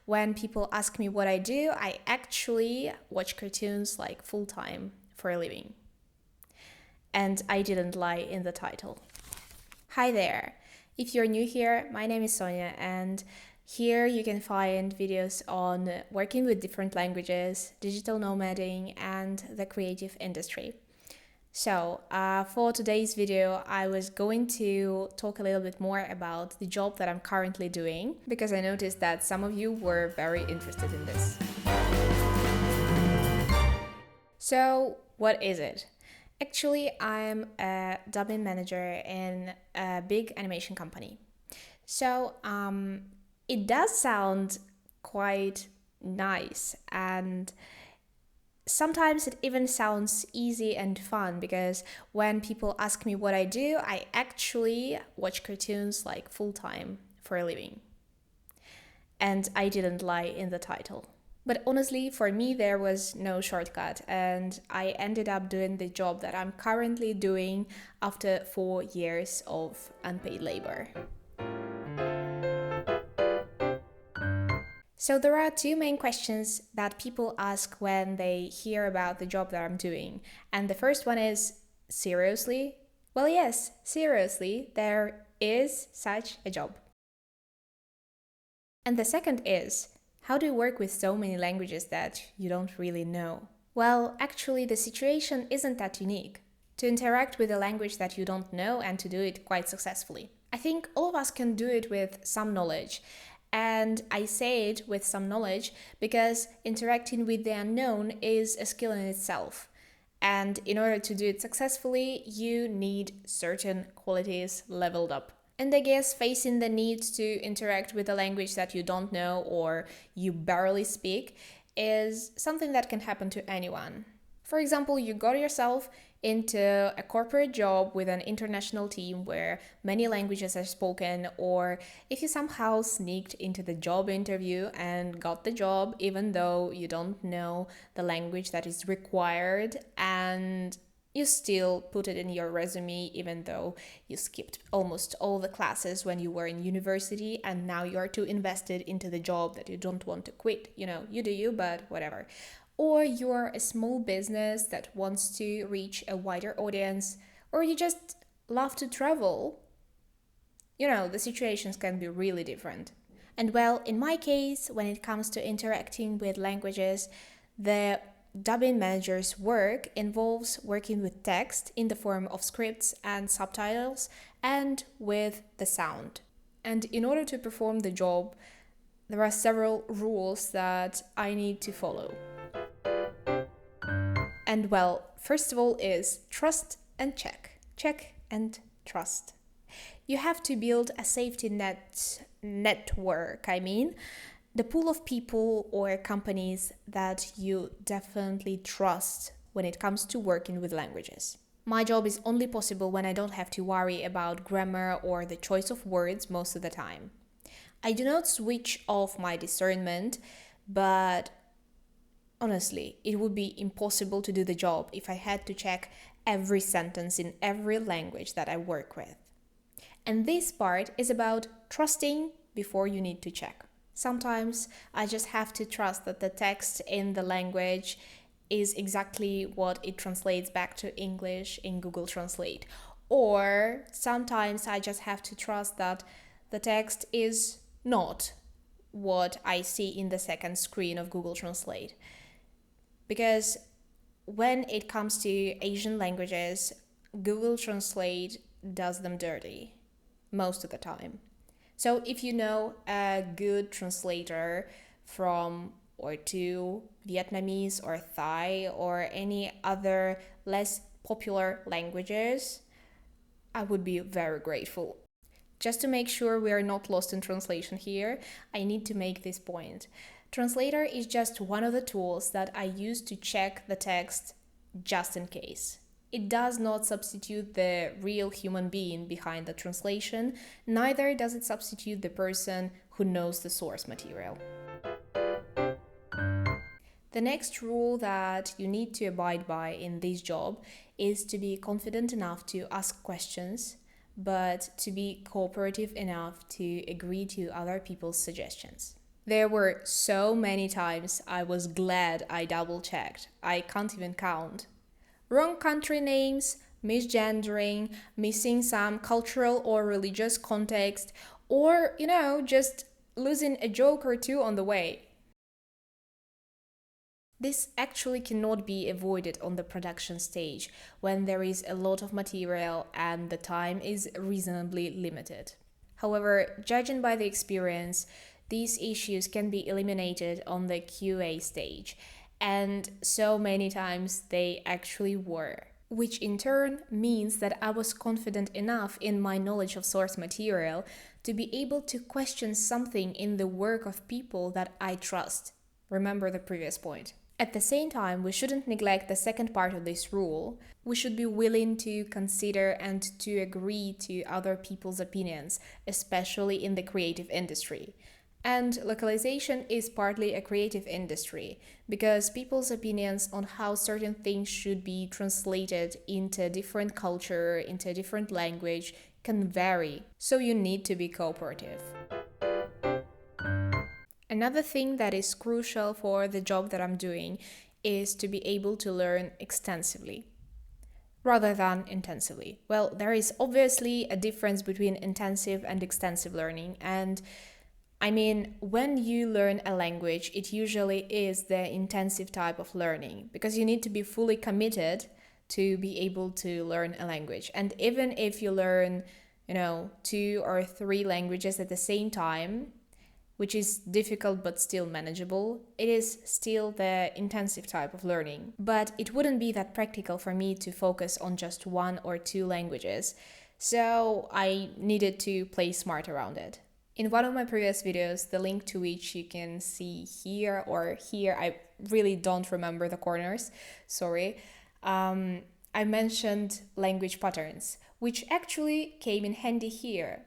when people ask me what I do, I actually watch cartoons like full time for a living. And I didn't lie in the title. Hi there. If you're new here, my name is Sonia, and here you can find videos on working with different languages, digital nomading, and the creative industry. So, for today's video, I was going to talk a little bit more about the job that I'm currently doing, because I noticed that some of you were very interested in this. So, what is it? Actually, I'm a dubbing manager in a big animation company. So, it does sound quite nice, and sometimes it even sounds easy and fun, because when people ask me what I do, I actually watch cartoons like full time for a living. And I didn't lie in the title. But honestly, for me, there was no shortcut, and I ended up doing the job that I'm currently doing after 4 years of unpaid labor. So there are two main questions that people ask when they hear about the job that I'm doing. And the first one is, seriously? Well, yes, seriously, there is such a job. And the second is, how do you work with so many languages that you don't really know? Well, actually, the situation isn't that unique. To interact with a language that you don't know and to do it quite successfully. I think all of us can do it with some knowledge. And I say it with some knowledge because interacting with the unknown is a skill in itself. And in order to do it successfully, you need certain qualities leveled up. And I guess facing the need to interact with a language that you don't know or you barely speak is something that can happen to anyone. For example, you got yourself into a corporate job with an international team where many languages are spoken, or if you somehow sneaked into the job interview and got the job even though you don't know the language that is required, and you still put it in your resume even though you skipped almost all the classes when you were in university, and now you're too invested into the job that you don't want to quit. You do you, but whatever. Or you're a small business that wants to reach a wider audience, or you just love to travel. The situations can be really different. And well, in my case, when it comes to interacting with languages, the dubbing manager's work involves working with text in the form of scripts and subtitles and with the sound. And in order to perform the job, there are several rules that I need to follow. And well, first of all is trust and check. Check and trust. You have to build a safety network, the pool of people or companies that you definitely trust when it comes to working with languages. My job is only possible when I don't have to worry about grammar or the choice of words most of the time. I do not switch off my discernment, but honestly, it would be impossible to do the job if I had to check every sentence in every language that I work with. And this part is about trusting before you need to check. Sometimes I just have to trust that the text in the language is exactly what it translates back to English in Google Translate. Or sometimes I just have to trust that the text is not what I see in the second screen of Google Translate. Because when it comes to Asian languages, Google Translate does them dirty most of the time. So if you know a good translator from or to Vietnamese or Thai or any other less popular languages, I would be very grateful. Just to make sure we are not lost in translation here, I need to make this point. Translator is just one of the tools that I use to check the text just in case. It does not substitute the real human being behind the translation, neither does it substitute the person who knows the source material. The next rule that you need to abide by in this job is to be confident enough to ask questions, but to be cooperative enough to agree to other people's suggestions. There were so many times I was glad I double checked. I can't even count. Wrong country names, misgendering, missing some cultural or religious context, or, just losing a joke or two on the way. This actually cannot be avoided on the production stage when there is a lot of material and the time is reasonably limited. However, judging by the experience, these issues can be eliminated on the QA stage, and so many times they actually were. Which in turn means that I was confident enough in my knowledge of source material to be able to question something in the work of people that I trust. Remember the previous point. At the same time, we shouldn't neglect the second part of this rule. We should be willing to consider and to agree to other people's opinions, especially in the creative industry. And localization is partly a creative industry because people's opinions on how certain things should be translated into a different culture, into a different language, can vary. So you need to be cooperative. Another thing that is crucial for the job that I'm doing is to be able to learn extensively rather than intensively. Well, there is obviously a difference between intensive and extensive learning, and when you learn a language, it usually is the intensive type of learning because you need to be fully committed to be able to learn a language. And even if you learn, 2 or 3 languages at the same time, which is difficult but still manageable, it is still the intensive type of learning. But it wouldn't be that practical for me to focus on just 1 or 2 languages, so I needed to play smart around it. In one of my previous videos, the link to which you can see here or here, I really don't remember the corners, sorry, I mentioned language patterns, which actually came in handy here.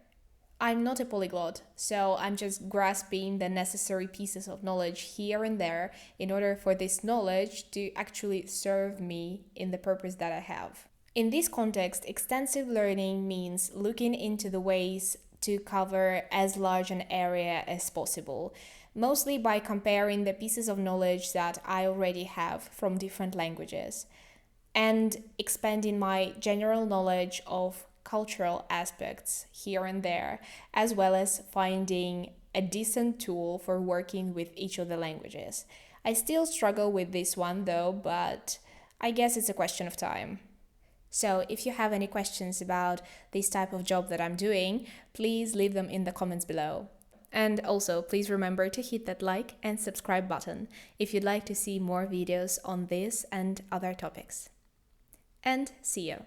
I'm not a polyglot, so I'm just grasping the necessary pieces of knowledge here and there in order for this knowledge to actually serve me in the purpose that I have. In this context, extensive learning means looking into the ways to cover as large an area as possible, mostly by comparing the pieces of knowledge that I already have from different languages, and expanding my general knowledge of cultural aspects here and there, as well as finding a decent tool for working with each of the languages. I still struggle with this one though, but I guess it's a question of time. So if you have any questions about this type of job that I'm doing, please leave them in the comments below. And also, please remember to hit that like and subscribe button if you'd like to see more videos on this and other topics. And see you!